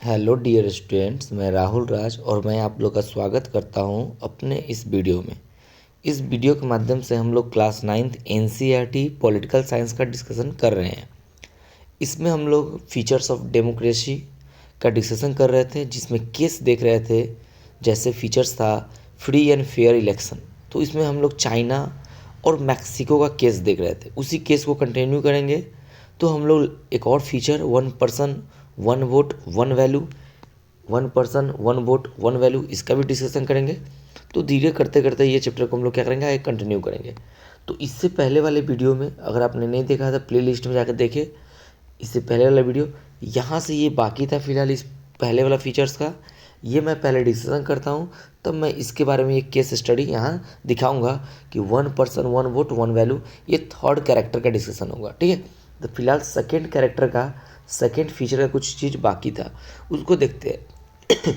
Hello dear students, मैं राहुल राज और मैं आप लोग का स्वागत करता हूं अपने इस वीडियो में। इस वीडियो के माध्यम से हम लोग class 9th NCERT political science का डिस्कशन कर रहे हैं। इसमें हम लोग फीचर्स ऑफ डेमोक्रेसी का डिस्कशन कर रहे थे, जिसमें केस देख रहे थे। जैसे फीचर्स था फ्री एंड फेयर इलेक्शन, तो इसमें हम लोग चाइना और मैक्सिको का केस देख रहे थे। उसी केस को कंटिन्यू करेंगे। तो हम लोग एक और feature one person one vote one value, one person one vote one value, इसका भी डिस्कशन करेंगे। तो धीरे करते करते ये चैप्टर को हम लोग क्या करेंगे, आगे कंटिन्यू करेंगे। तो इससे पहले वाले वीडियो में अगर आपने नहीं देखा था, प्लेलिस्ट में जाकर देखे। इससे पहले वाला वीडियो यहाँ से ये बाकी था फिलहाल इस पहले वाला फीचर्स का, ये मैं पहले डिस्कशन करता हूँ, तब मैं इसके बारे में एक केस स्टडी यहाँ दिखाऊंगा कि one person one vote one value, ये थर्ड कैरेक्टर का डिस्कशन होगा। ठीक है, तो फिलहाल सेकेंड कैरेक्टर का, सेकेंड फीचर का कुछ चीज़ बाकी था, उसको देखते हैं।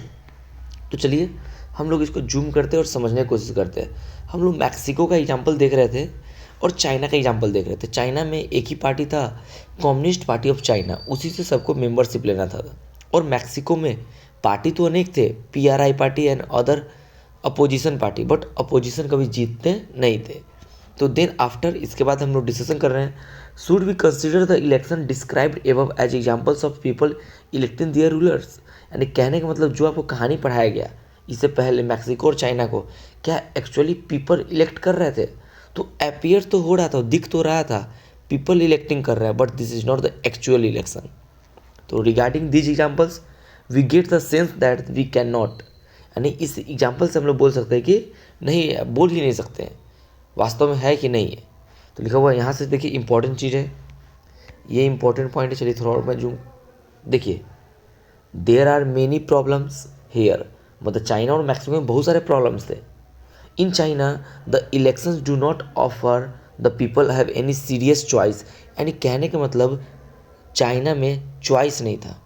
तो चलिए हम लोग इसको जूम करते हैं और समझने की कोशिश करते हैं। हम लोग मैक्सिको का एग्जाम्पल देख रहे थे और चाइना का एग्जाम्पल देख रहे थे। चाइना में एक ही पार्टी था, कम्युनिस्ट पार्टी ऑफ चाइना, उसी से सबको मेंबरशिप लेना था। और मैक्सिको में पार्टी तो अनेक थे, PRI party and other opposition party, but opposition कभी जीतते नहीं थे। तो देन आफ्टर, इसके बाद हम लोग डिस्कशन कर रहे हैं, should we consider the election described above as examples of people electing their rulers. यानी कहने का मतलब जो आपको कहानी पढ़ाया गया इससे पहले मैक्सिको और चाइना को, क्या एक्चुअली पीपल इलेक्ट कर रहे थे? तो अपीयर तो हो रहा था, दिख तो रहा था पीपल इलेक्टिंग कर रहा है, but this is not the actual election. तो regarding this examples we get the sense that we can not, यानी इस एग्जाम्पल से हम लोग बोल सकते हैं कि नहीं, बोल ही नहीं सकते हैं वास्तव में है कि नहीं है। तो लिखा हुआ है यहाँ से, देखिए इंपॉर्टेंट चीज़ है, ये इंपॉर्टेंट पॉइंट है। चलिए थोड़ा और मैं जूम, देखिए there are many problems here, मतलब चाइना और मैक्सिको में बहुत सारे प्रॉब्लम्स थे। In China the elections do not offer the people have any serious choice, यानी कहने का मतलब चाइना में चॉइस नहीं था।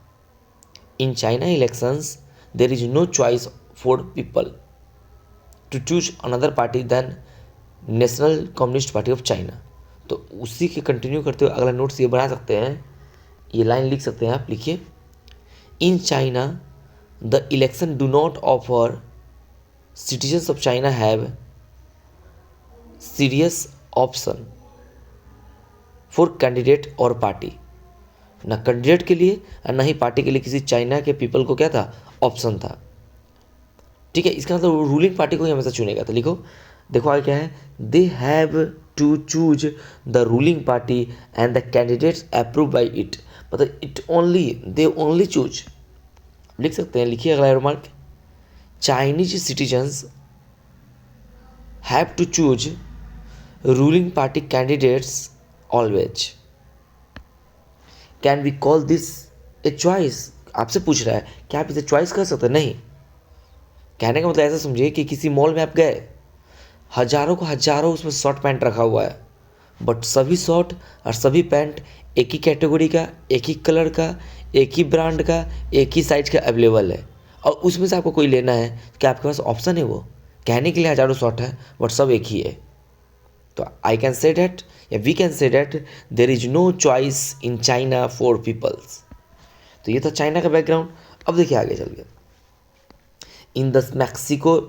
In China elections there is no choice for people to choose another party than national communist party of China. तो उसी के कंटिन्यू करते हुए अगला नोट्स ये बना सकते हैं, ये लाइन लिख सकते हैं आप, लिखिए इन China the election do not offer citizens of China have serious option for candidate और पार्टी। ना कैंडिडेट के लिए और ना ही पार्टी के लिए किसी चाइना के पीपल को क्या था, ऑप्शन था। ठीक है, इसका मतलब रूलिंग पार्टी को ही हमेशा चुनेगा। तो लिखो, देखो आगे क्या है, they have to choose the ruling party and the candidates approve by it, मतलब it only, they only choose. लिख सकते हैं, लिखिए अगला remark, Chinese citizens have to choose ruling party candidates always. Can we call this a choice? आपसे पूछ रहा है, क्या आप इसे चॉइस कर सकते हैं? नहीं। कहने का मतलब ऐसा समझिए कि किसी मॉल में आप गए, हजारों को हजारों उसमें शर्ट पैंट रखा हुआ है, बट सभी शर्ट और सभी पैंट एक ही कैटेगरी का, एक ही कलर का, एक ही ब्रांड का, एक ही साइज का अवेलेबल है, और उसमें से आपको कोई लेना है, क्या आपके पास ऑप्शन है? वो कहने के लिए हजारों शर्ट है बट सब एक ही है। तो आई कैन से डैट, या we can say that, there is no choice in China for peoples. तो ये था चाइना का बैकग्राउंड। अब देखिए आगे चल के, in the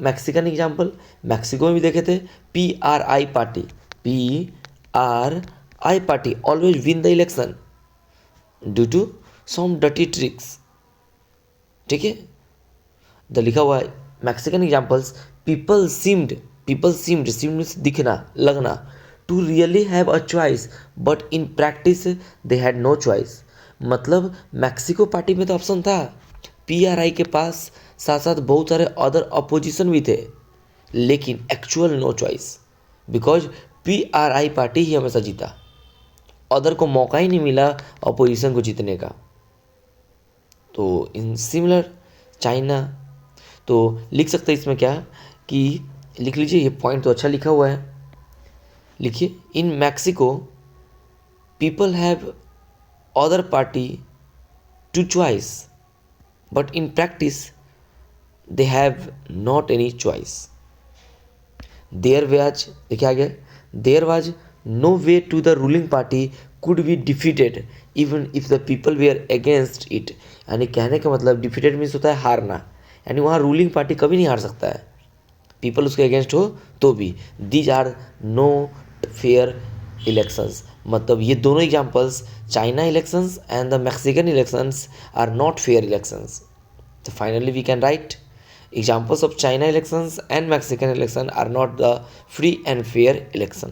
Mexican example, Mexico में भी देखे थे, PRI party, PRI party always win the election due to some dirty tricks. ठीक है, द लिखा हुआ है Mexican examples, people seemed means दिखना, लगना, to really have a choice but in practice they had no choice. मतलब Mexico party में तो ऑप्शन था, पीआरआई के पास साथ साथ बहुत सारे अदर अपोजिशन भी थे, लेकिन actual no choice, because PRI party ही हमेशा जीता, अदर को मौका ही नहीं मिला अपोजिशन को जीतने का। तो इन सिमिलर चाइना, तो लिख सकते हैं इसमें क्या कि, लिख लीजिए, ये पॉइंट तो अच्छा लिखा हुआ है, लिखिए, in Mexico people have other party to choice but in practice they have not any choice. There was, देखिए आगे, there was no way to the ruling party could be defeated even if the people they are against it, यानी कहने का मतलब defeated means होता है हारना, यानी वहाँ रूलिंग पार्टी कभी नहीं हार सकता है, पीपल उसके अगेंस्ट हो तो भी। These are no fair elections, मतलब ये दोनों examples, China elections and the Mexican elections are not fair elections. तो finally we can write examples of China elections and Mexican election are not the free and fair election।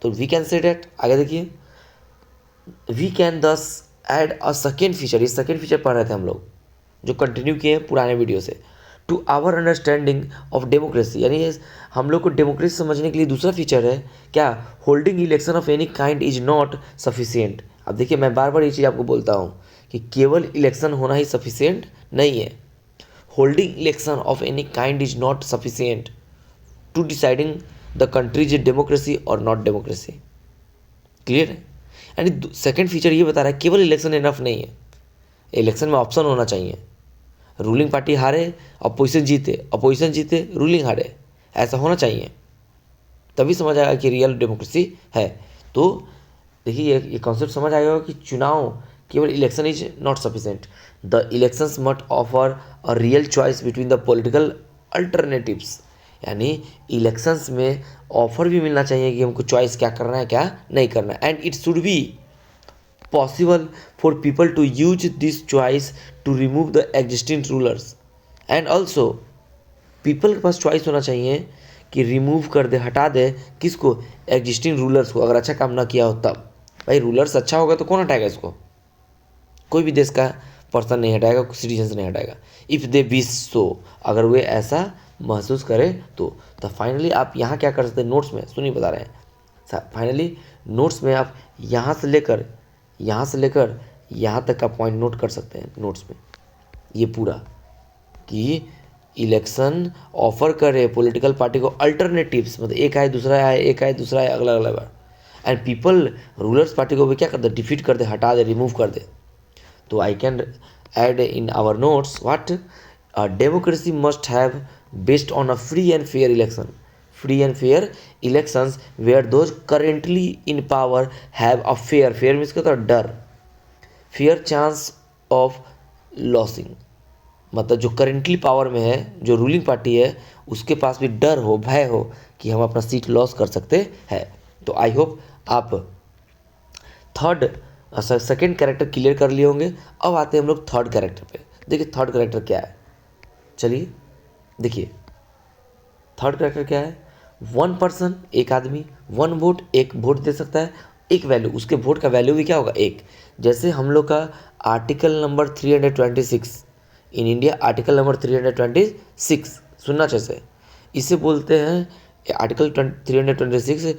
तो we can से date आगे देखिए, we can दस add a second feature, ये second feature पढ़ रहे थे हम लोग जो कंटिन्यू किए हैं पुराने वीडियो से, to our understanding of democracy, यानी हम लोग को डेमोक्रेसी समझने के लिए दूसरा फीचर है क्या, holding election of any kind is not sufficient. अब देखिए मैं बार बार ये चीज़ आपको बोलता हूँ कि केवल इलेक्शन होना ही सफिशिएंट नहीं है, holding election of any kind is not sufficient to deciding the country's democracy और नॉट डेमोक्रेसी। क्लियर है, यानी सेकंड फीचर ये बता रहा है केवल इलेक्शन इनफ नहीं है, इलेक्शन में ऑप्शन होना चाहिए, रूलिंग पार्टी हारे अपोजिशन जीते, अपोजिशन जीते रूलिंग हारे, ऐसा होना चाहिए, तभी समझ आएगा कि रियल डेमोक्रेसी है। तो देखिए ये कॉन्सेप्ट समझ आएगा कि चुनाव केवल election is not sufficient, the elections must offer a real choice between the political alternatives, यानी इलेक्शंस में ऑफर भी मिलना चाहिए कि हमको चॉइस क्या करना है क्या नहीं करना है, and it should be possible for people to use this choice to remove the existing rulers, and also people के पास चॉइस होना चाहिए कि रिमूव कर दे, हटा दे किसको, एग्जिस्टिंग रूलर्स को, अगर अच्छा काम ना किया हो तब। भाई रूलर्स अच्छा होगा तो कौन हटाएगा इसको, कोई भी देश का पर्सन नहीं हटाएगा, सिटीजन नहीं हटाएगा, इफ़ दे विश सो, अगर वे ऐसा महसूस करें तो फाइनली आप यहाँ क्या कर सकते हैं, नोट्स में सुनिए बता रहे हैं, फाइनली नोट्स में आप यहाँ से लेकर यहाँ तक का पॉइंट नोट कर सकते हैं नोट्स में, ये पूरा कि इलेक्शन ऑफर करे पॉलिटिकल पार्टी को अल्टरनेटिव्स, मतलब एक आए दूसरा आए, एक आए दूसरा आए, अगला अगला बार, एंड पीपल रूलर्स पार्टी को भी क्या कर दे, डिफीट कर दे, हटा दे, रिमूव कर दे। तो I can add in our notes what a democracy must have based on a free and fair election, free and fair elections where those currently in power have a fair means क्या होता है, डर, fair chance of losing, मतलब जो currently power में है, जो ruling party है, उसके पास भी डर हो, भय हो कि हम अपना सीट लॉस कर सकते हैं। तो आई होप आप थर्ड सेकेंड कैरेक्टर क्लियर कर लिए होंगे। अब आते हैं हम लोग थर्ड कैरेक्टर पे। देखिए थर्ड कैरेक्टर क्या है, चलिए देखिए थर्ड कैरेक्टर क्या है, वन पर्सन एक आदमी, वन वोट एक वोट दे सकता है, एक वैल्यू, उसके वोट का वैल्यू भी क्या होगा एक, जैसे हम लोग का article number 326 in India, article number 326 सुनना चाहिए, इसे बोलते हैं आर्टिकल 326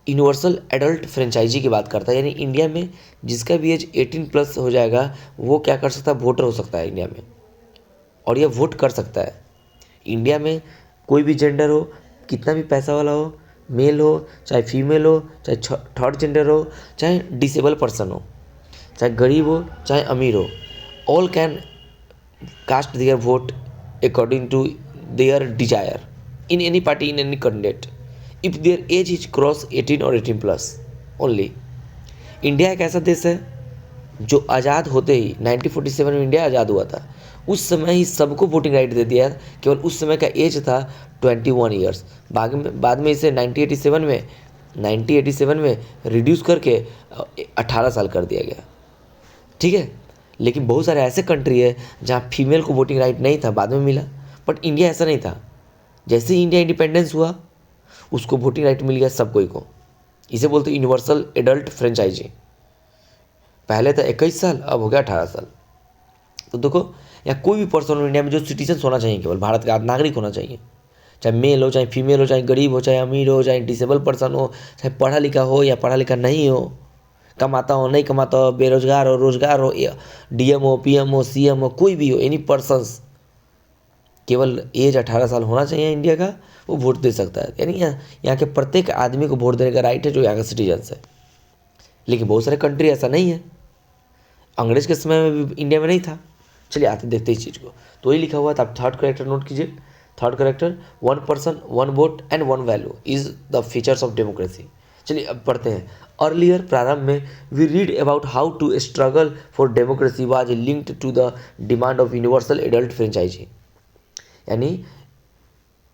यूनिवर्सल एडल्ट फ्रेंचाइजी की बात करता है, यानी इंडिया में जिसका भी एज 18+ हो जाएगा वो क्या कर सकता है, वोटर हो सकता है इंडिया में, और यह वोट कर सकता है। इंडिया में कोई भी जेंडर हो, कितना भी पैसा वाला हो, मेल हो चाहे फीमेल हो, चाहे थर्ड जेंडर हो, चाहे डिसेबल पर्सन हो, चाहे गरीब हो चाहे अमीर हो, all can cast their vote according to their desire in any party, in any candidate, if their age is cross 18 और 18+ ओनली। इंडिया एक ऐसा देश है जो आज़ाद होते ही 1947 में इंडिया आज़ाद हुआ था, उस समय ही सबको वोटिंग राइट दे दिया, केवल उस समय का एज था 21 ईयर्स। बाद में इसे 1987 में रिड्यूस करके 18 साल कर दिया गया, ठीक है। लेकिन बहुत सारे ऐसे कंट्री है जहाँ फीमेल को वोटिंग राइट नहीं था, बाद में मिला, बट इंडिया ऐसा नहीं था। जैसे ही इंडिया इंडिपेंडेंस हुआ उसको वोटिंग राइट मिल गया सब कोई को, इसे बोलते यूनिवर्सल एडल्ट फ्रेंचाइजी। पहले था 21 साल, अब हो गया 18 साल। तो देखो यहाँ कोई भी पर्सन हो इंडिया में जो सिटीजन होना चाहिए, केवल भारत का नागरिक होना चाहिए, चाहे मेल हो चाहे फीमेल हो, चाहे गरीब हो चाहे अमीर हो, चाहे डिसेबल पर्सन हो, चाहे पढ़ा लिखा हो या पढ़ा लिखा नहीं हो, कमाता हो नहीं कमाता हो, बेरोजगार हो रोजगार हो, DM हो PM हो CM हो, कोई भी हो, एनी पर्सनस, केवल एज 18 साल होना चाहिए इंडिया का, वो वोट दे सकता है। यानी यहाँ के प्रत्येक आदमी को वोट देने का राइट है जो यहाँ का सिटीजन्स है। लेकिन बहुत सारे कंट्री ऐसा नहीं है, अंग्रेज के समय में भी इंडिया में नहीं था। चलिए आते देखते इस चीज़ को, तो ये लिखा हुआ था, आप थर्ड कैरेक्टर नोट कीजिए। Third character, one person one vote and one value is the features of democracy. चलिए अब पढ़ते हैं, अर्लियर प्रारंभ में we read about how to struggle for democracy was linked to the demand of universal adult franchise. यानी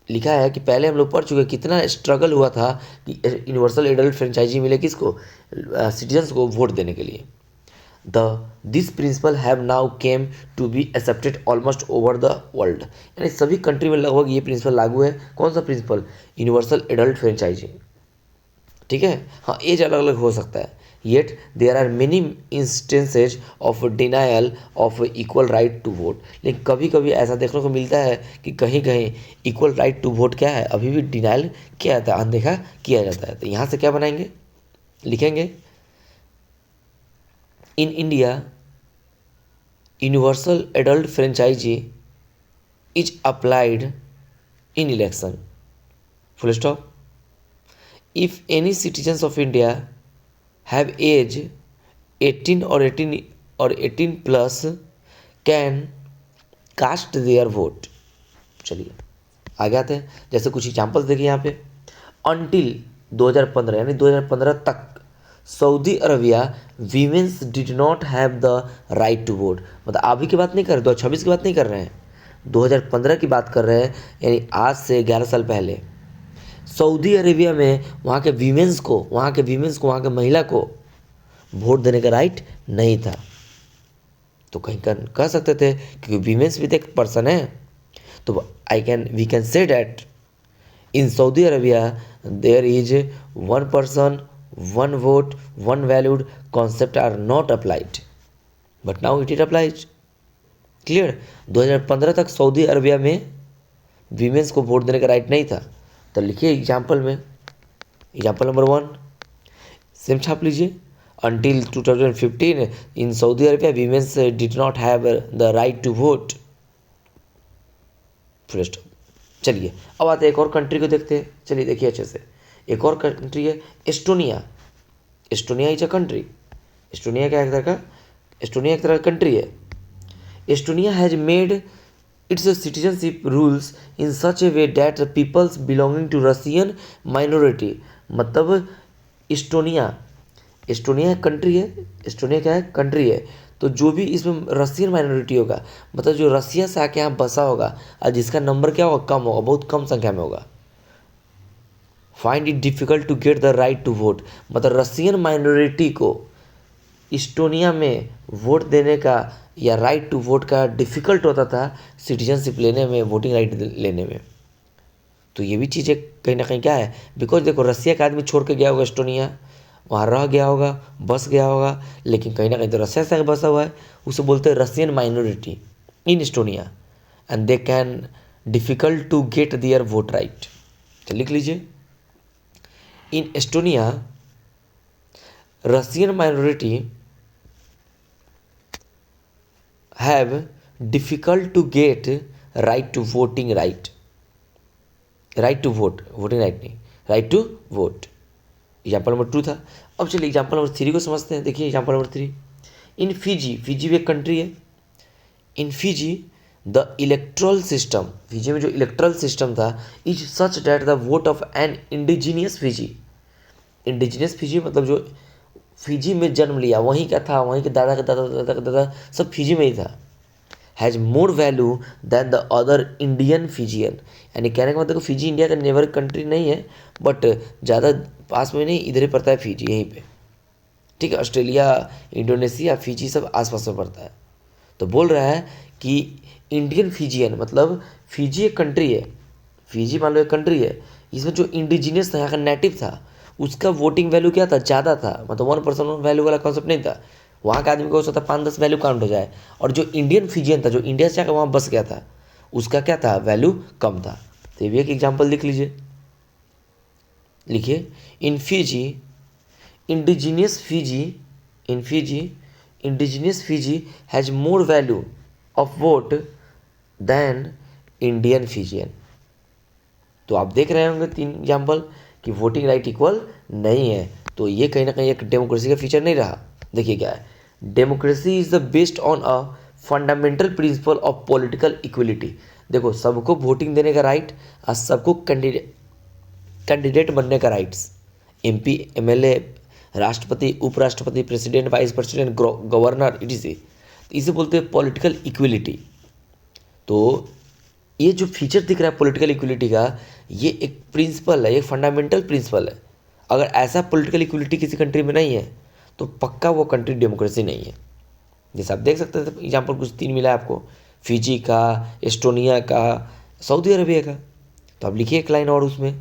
लिखा है कि पहले हम लोग पढ़ चुके कितना स्ट्रगल हुआ था कि यूनिवर्सल एडल्ट फ्रेंचाइजी मिले किसको, सिटीजन्स को वोट देने के लिए। This principle have now came to be accepted almost over the world. यानी सभी कंट्री में लगभग ये प्रिंसिपल लागू है। कौन सा प्रिंसिपल? Universal adult franchise. ठीक है, हाँ एज अलग अलग हो सकता है, yet there are many instances of denial of equal right to vote. लेकिन कभी कभी ऐसा देखने को मिलता है कि कहीं कहीं इक्वल राइट टू वोट क्या है, अभी भी डिनायल किया जाता है, अनदेखा किया जाता है। तो यहाँ से क्या बनाएंगे, लिखेंगे in India universal adult franchise is applied in election, full stop. If any citizens of India have age 18 or 18 plus can cast their vote। चलिए आगे आते हैं, जैसे कुछ एग्जाम्पल्स देखिए यहाँ पे। अनटिल 2015 यानी 2015 तक Saudi Arabia women's did not have the right to vote. मतलब अभी की बात नहीं कर रहे, 2026 की बात नहीं कर रहे हैं, 2015 की बात कर रहे हैं, यानी आज से 11 साल पहले सऊदी अरेबिया में वहाँ के वीमेंस को वहाँ के महिला को वोट देने का राइट नहीं था। तो कहीं कह सकते थे क्योंकि वीमेंस भी तो एक पर्सन है। तो we can say that in Saudi Arabia there is one person one vote one valued concept are not applied, but now it is applied. Clear? 2015 तक सऊदी अरेबिया में वीमेंस को वोट देने का राइट नहीं था। तो लिखिए एग्जाम्पल में, एग्जाम्पल नंबर 1 सेम छाप लीजिए। Until 2015 in Saudi Arabia women's did not have the right to vote, full stop. चलिए अब आते हैं एक और कंट्री को देखते हैं। चलिए देखिए अच्छे से, एक और कंट्री है Estonia. Estonia is a country. Estonia क्या एक तरह का, एस्टोनिया एक तरह का कंट्री है। Estonia has made its citizenship rules in such a way that the peoples belonging to Russian minority, मतलब एस्टोनिया एक कंट्री है। एस्टोनिया क्या है? कंट्री है। तो जो भी इसमें रशियन माइनॉरिटी होगा, मतलब जो रसिया से आके यहाँ बसा होगा और जिसका नंबर क्या होगा, कम होगा, बहुत कम संख्या में होगा। Find it difficult to get the right to vote, मतलब रसियन माइनॉरिटी को एस्टोनिया में वोट देने का या राइट टू वोट का डिफ़िकल्ट होता था सिटीजनशिप लेने में, वोटिंग राइट लेने में। तो ये भी चीज़ें कहीं ना कहीं क्या है, बिकॉज देखो रसिया का आदमी छोड़ के गया होगा एस्टोनिया, वहाँ रह गया होगा, बस गया होगा, लेकिन कहीं ना कहीं तो रसिया से बसा हुआ है, उसे बोलते हैं Russian minority in Estonia and they can difficult to get their vote right. तो लिख लीजिए, in Estonia Russian minority have difficult to get right to voting right to vote, voting right नहीं, right to vote। Example number 2 था। अब चलिए example number 3 को समझते हैं। देखिए एग्जाम्पल नंबर 3, इन फिजी, फिजी भी एक कंट्री है। इन Fiji the erectile system, Fiji में जो इलेक्ट्रल सिस्टम था is such that the vote of N indigenous Fiji. Indigenous Fiji मतलब जो फिजी में जन्म लिया, वहीं का था, वहीं के दादा का दादा दादा का दादा सब फिजी में ही था। Has more value than the other Indian Fijian. यानी कहने का मतलब फिजी इंडिया का नेबर कंट्री नहीं है, बट ज़्यादा पास में नहीं, इधर ही पड़ता है फिजी, यहीं पे। ठीक है, ऑस्ट्रेलिया, इंडोनेशिया, फिजी सब आसपास में पड़ता है। तो बोल रहा है कि इंडियन फिजियन मतलब फिजी एक कंट्री है, फिजी मान लो एक कंट्री है, इसमें जो इंडिजीनियस था, यहाँ का नेटिव था, उसका वोटिंग वैल्यू क्या था, ज़्यादा था। मतलब 1% वैल्यू वाला कॉन्सेप्ट नहीं था। वहाँ का आदमी को हो सकता है 5-10 वैल्यू काउंट हो जाए, और जो इंडियन फिजियन था, जो इंडिया से आकर वहाँ बस गया था, उसका क्या था, वैल्यू कम था। तो ये भी एक एग्जाम्पल लिख लीजिए। लिखिए, in Fiji indigenous Fiji has more value of vote than Indian Fijian. तो आप देख रहे होंगे 3 एग्जाम्पल कि वोटिंग राइट इक्वल नहीं है। तो ये कहीं ना कहीं एक डेमोक्रेसी का फीचर नहीं रहा। देखिए क्या है, democracy is the based on a fundamental principle of political equality. देखो सबको वोटिंग देने का राइट और सबको कैंडिडेट बनने का राइट्स, MP MLA राष्ट्रपति, उपराष्ट्रपति, president, vice president, governor, etc.. इसे बोलते हैं पॉलिटिकल इक्विलिटी। तो ये जो फीचर दिख रहा है पॉलिटिकल इक्विलिटी का, ये एक प्रिंसिपल है, एक फंडामेंटल प्रिंसिपल है। अगर ऐसा पॉलिटिकल इक्विलिटी किसी कंट्री में नहीं है तो पक्का वो कंट्री डेमोक्रेसी नहीं है। जैसे आप देख सकते हैं, एग्जाम्पल कुछ 3 मिला है आपको, फिजी का, एस्टोनिया का, सऊदी अरबिया का। तो आप लिखिए एक लाइन और उसमें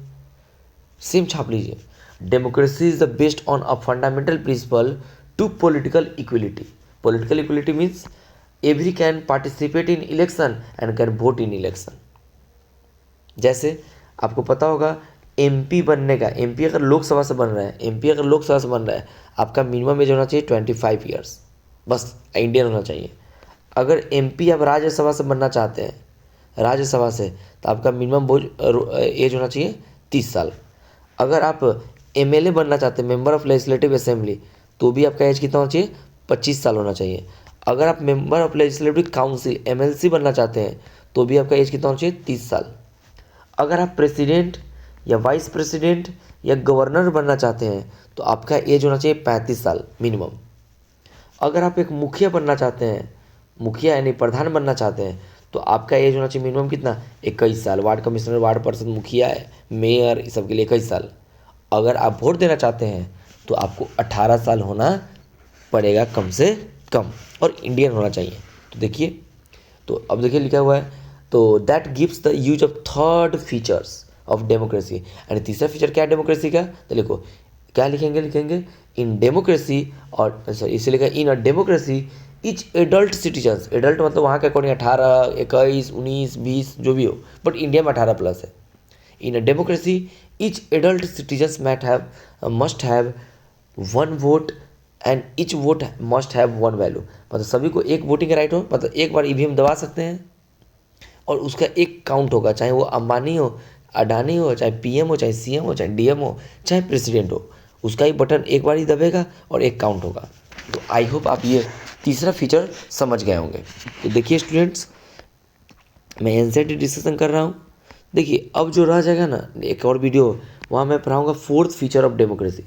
सेम छाप लीजिए, democracy is the based on a fundamental principle to political equality. Political equality means every can participate in election and can vote in election. जैसे आपको पता होगा एमपी बनने का, एमपी अगर लोकसभा से बन रहा है, आपका मिनिमम एज होना चाहिए 25 ईयर्स, बस इंडियन होना चाहिए। अगर एमपी आप राज्यसभा से बनना चाहते हैं, राज्यसभा से, तो आपका मिनिमम एज होना चाहिए 30 साल। अगर आप एमएलए बनना चाहते हैं, मेंबर ऑफ लेजिस्लेटिव असेंबली, तो भी आपका एज कितना होना चाहिए, 25 साल होना चाहिए। अगर आप member of legislative council, MLC बनना चाहते हैं, तो भी आपका एज कितना होना चाहिए, 30 साल। अगर आप प्रेसिडेंट या वाइस प्रेसिडेंट या गवर्नर बनना चाहते हैं तो आपका एज होना चाहिए 35 साल मिनिमम। अगर आप एक मुखिया बनना चाहते हैं, मुखिया यानी प्रधान बनना चाहते हैं, तो आपका एज होना चाहिए मिनिमम कितना, 21 साल। वार्ड कमिश्नर, वार्ड पार्षद, मुखिया, मेयर, इस सब के लिए 21 साल। अगर आप वोट देना चाहते हैं तो आपको 18 साल होना पड़ेगा कम से कम, और इंडियन होना चाहिए। तो देखिए, तो अब देखिए लिखा हुआ है, तो that gives the use of third features of democracy. And तीसरा फीचर क्या है डेमोक्रेसी का, तो लिखो क्या लिखेंगे इन डेमोक्रेसी, और सॉरी इसे लिखा in a democracy each adult citizens, adult मतलब वहाँ के अकॉर्डिंग 18, 21, 19, 20 जो भी हो, बट इंडिया में 18 प्लस है। In a democracy each adult citizens must have 1 vote and each vote must have 1 value. मतलब सभी को एक वोटिंग राइट हो, मतलब एक बार ईवीएम दबा सकते हैं और उसका एक काउंट होगा, चाहे वो अंबानी हो, अडानी हो, चाहे पीएम हो, चाहे सीएम हो, चाहे डीएम हो, चाहे प्रेसिडेंट हो, उसका ही बटन एक बार ही दबेगा और एक काउंट होगा। तो आई होप आप ये तीसरा फीचर समझ गए होंगे। तो देखिए स्टूडेंट्स, मैं एनसीईआरटी डिस्कशन कर रहा हूँ। देखिए अब जो रह जाएगा ना एक और वीडियो, वहाँ मैं पढ़ाऊँगा 4th फीचर ऑफ डेमोक्रेसी।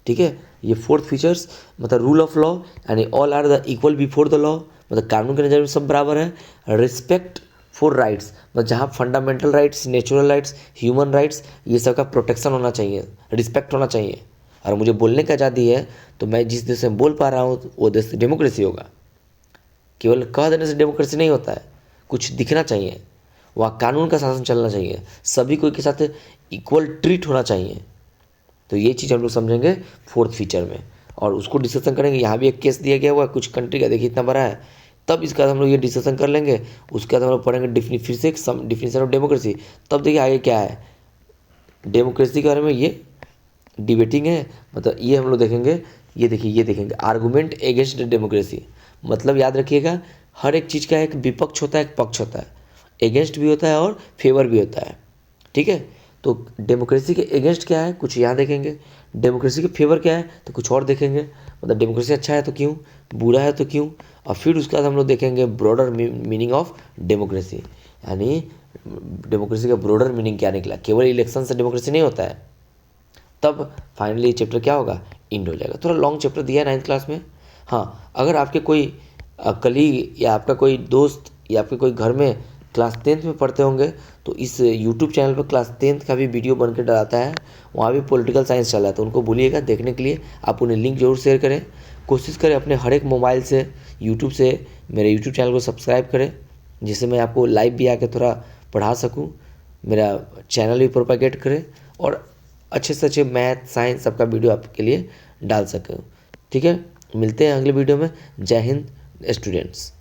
ठीक है, ये 4th फीचर्स मतलब रूल ऑफ लॉ, यानी all are the equal before the law, मतलब कानून के नज़र में सब बराबर है। रिस्पेक्ट फॉर राइट्स, मतलब जहाँ fundamental rights, natural rights, human rights, ये सब का प्रोटेक्शन होना चाहिए, रिस्पेक्ट होना चाहिए। और मुझे बोलने की आज़ादी है तो मैं जिस देश में बोल पा रहा हूँ वो देश डेमोक्रेसी होगा। केवल कह देने से डेमोक्रेसी नहीं होता है, कुछ दिखना चाहिए, वहाँ कानून का शासन चलना चाहिए, सभी को के साथ इक्वल ट्रीट होना चाहिए। तो ये चीज़ हम लोग समझेंगे 4th फीचर में, और उसको डिस्कशन करेंगे। यहाँ भी एक केस दिया गया हुआ है कुछ कंट्री का, देखिए इतना बड़ा है, तब इसके बाद हम लोग ये डिस्कशन कर लेंगे। उसके बाद हम लोग पढ़ेंगे फिर से एक डिफिनेशन ऑफ डेमोक्रेसी। तब देखिए आगे क्या है डेमोक्रेसी के बारे में, ये डिबेटिंग है, मतलब ये हम लोग देखेंगे। ये देखेंगे आर्गूमेंट अगेंस्ट डेमोक्रेसी, मतलब याद रखिएगा हर एक चीज़ का एक विपक्ष होता है, एक पक्ष होता है, अगेंस्ट भी होता है और फेवर भी होता है। ठीक है, तो डेमोक्रेसी के अगेंस्ट क्या है कुछ यहाँ देखेंगे, डेमोक्रेसी के फेवर क्या है तो कुछ और देखेंगे। मतलब डेमोक्रेसी अच्छा है तो क्यों, बुरा है तो क्यों, और फिर उसके बाद हम लोग देखेंगे ब्रॉडर मीनिंग ऑफ डेमोक्रेसी, यानी डेमोक्रेसी का ब्रॉडर मीनिंग क्या निकला, केवल इलेक्शन से डेमोक्रेसी नहीं होता है। तब फाइनली चैप्टर क्या होगा, इंड हो जाएगा। थोड़ा लॉन्ग चैप्टर दिया है 9th क्लास में। हाँ, अगर आपके कोई कलीग या आपका कोई दोस्त या आपके कोई घर में क्लास 10th में पढ़ते होंगे तो इस यूट्यूब चैनल पर क्लास 10th का भी वीडियो बनकर डलाता है, वहाँ भी पॉलिटिकल साइंस चल रहा है, तो उनको बोलिएगा देखने के लिए। आप उन्हें लिंक जरूर शेयर करें, कोशिश करें अपने हर एक मोबाइल से यूट्यूब से मेरे यूट्यूब चैनल को सब्सक्राइब करें, जिससे मैं आपको लाइव भी आके थोड़ा पढ़ा सकूँ, मेरा चैनल भी प्रोपागेट करें और अच्छे से अच्छे मैथ साइंस सबका वीडियो आपके लिए डाल सकूँ। ठीक है, मिलते हैं अगले वीडियो में। जय हिंद स्टूडेंट्स।